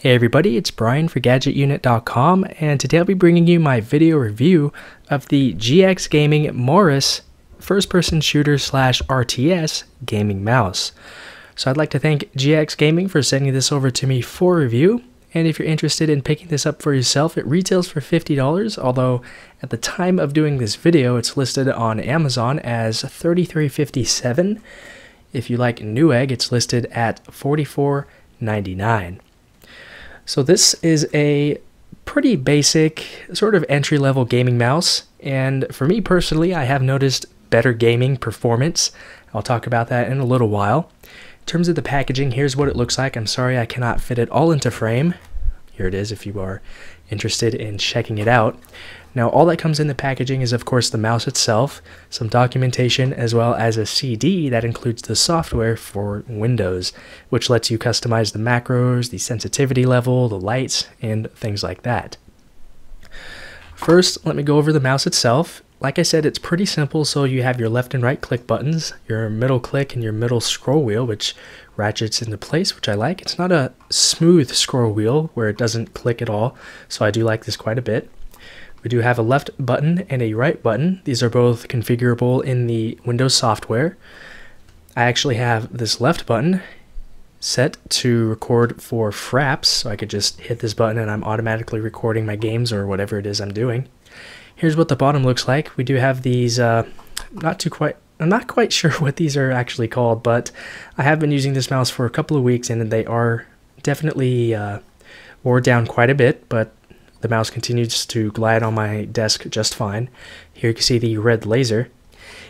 Hey everybody, it's Brian for GadgetUnit.com, and today I'll be bringing you my video review of the GX Gaming Maurus first-person shooter / RTS gaming mouse. So I'd like to thank GX Gaming for sending this over to me for review, and if you're interested in picking this up for yourself, it retails for $50, although at the time of doing this video, it's listed on Amazon as $33.57. If you like Newegg, it's listed at $44.99. So this is a pretty basic sort of entry-level gaming mouse, and for me personally, I have noticed better gaming performance. I'll talk about that in a little while. In terms of the packaging, here's what it looks like. I'm sorry I cannot fit it all into frame. Here it is if you are interested in checking it out. Now, all that comes in the packaging is, of course, the mouse itself, some documentation, as well as a CD that includes the software for Windows, which lets you customize the macros, the sensitivity level, the lights, and things like that. First, let me go over the mouse itself. Like I said, it's pretty simple, so you have your left and right click buttons, your middle click and your middle scroll wheel, which ratchets into place, which I like. It's not a smooth scroll wheel where it doesn't click at all, so I do like this quite a bit. We do have a left button and a right button. These are both configurable in the Windows software. I actually have this left button set to record for fraps, so I could just hit this button and I'm automatically recording my games or whatever it is I'm doing. Here's what the bottom looks like. We do have these, I'm not quite sure what these are actually called, but I have been using this mouse for a couple of weeks and they are definitely wore down quite a bit, but the mouse continues to glide on my desk just fine. Here you can see the red laser.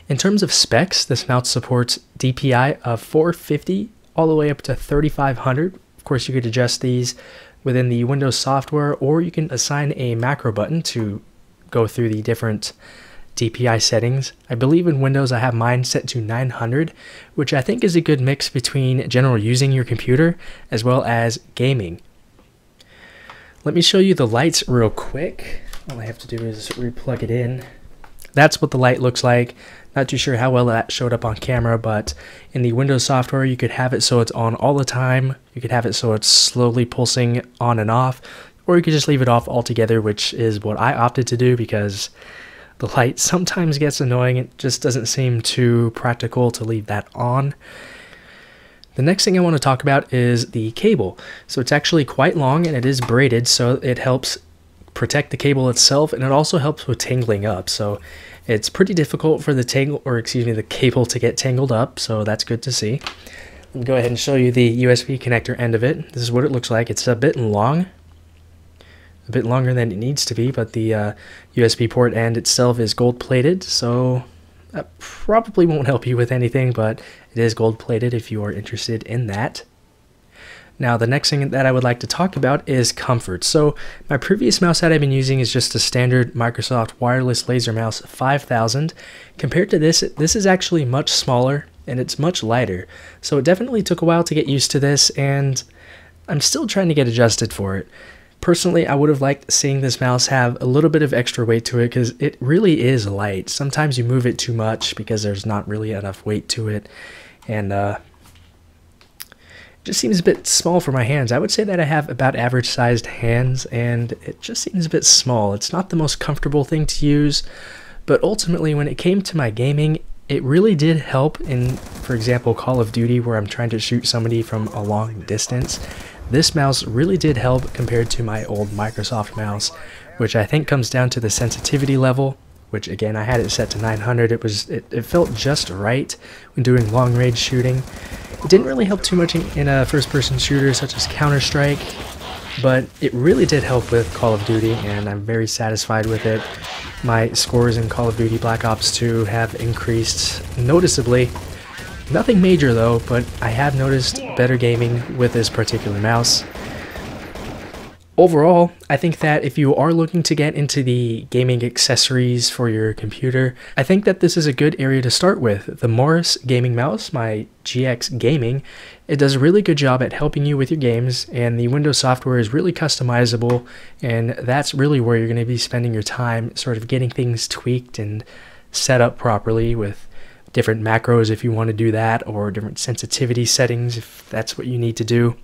In terms of specs, this mouse supports DPI of 450 all the way up to 3500. Of course, you could adjust these within the Windows software, or you can assign a macro button to go through the different DPI settings. I believe in Windows I have mine set to 900, which I think is a good mix between general using your computer as well as gaming. Let me show you the lights real quick. All I have to do is replug it in. That's what the light looks like. Not too sure how well that showed up on camera, but in the Windows software, you could have it so it's on all the time. You could have it so it's slowly pulsing on and off, or you could just leave it off altogether, which is what I opted to do because the light sometimes gets annoying. It just doesn't seem too practical to leave that on. The next thing I want to talk about is the cable. So it's actually quite long and it is braided, so it helps protect the cable itself, and it also helps with tangling up. So it's pretty difficult for the the cable to get tangled up, so that's good to see. Let me go ahead and show you the USB connector end of it. This is what it looks like. It's a bit long, a bit longer than it needs to be, but the USB port end itself is gold plated, so that probably won't help you with anything, but it is gold plated if you are interested in that. Now, the next thing that I would like to talk about is comfort. So my previous mouse that I've been using is just a standard Microsoft wireless laser mouse 5000. Compared to this is actually much smaller and it's much lighter. So it definitely took a while to get used to this, and I'm still trying to get adjusted for it. Personally, I would have liked seeing this mouse have a little bit of extra weight to it because it really is light. Sometimes you move it too much because there's not really enough weight to it, and it just seems a bit small for my hands. I would say that I have about average sized hands, and it just seems a bit small. It's not the most comfortable thing to use, but ultimately when it came to my gaming, it really did help in, for example, Call of Duty, where I'm trying to shoot somebody from a long distance. This mouse really did help compared to my old Microsoft mouse, which I think comes down to the sensitivity level, which again I had it set to 900. It felt just right when doing long range shooting. It didn't really help too much in a first-person shooter such as Counter-Strike, but it really did help with Call of Duty, and I'm very satisfied with it. My scores in Call of Duty Black Ops 2 have increased noticeably. Nothing major though, but I have noticed better gaming with this particular mouse. Overall, I think that if you are looking to get into the gaming accessories for your computer, I think that this is a good area to start with. The Maurus gaming mouse, my GX Gaming, it does a really good job at helping you with your games, and the Windows software is really customizable, and that's really where you're going to be spending your time, sort of getting things tweaked and set up properly with different macros if you want to do that, or different sensitivity settings if that's what you need to do.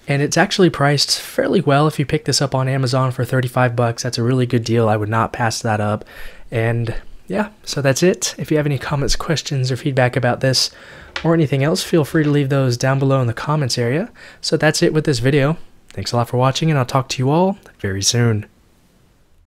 And it's actually priced fairly well. If you pick this up on Amazon for 35 bucks, that's a really good deal. I would not pass that up. And yeah, so that's it. If you have any comments, questions, or feedback about this or anything else, feel free to leave those down below in the comments area. So that's it with this video. Thanks a lot for watching, and I'll talk to you all very soon.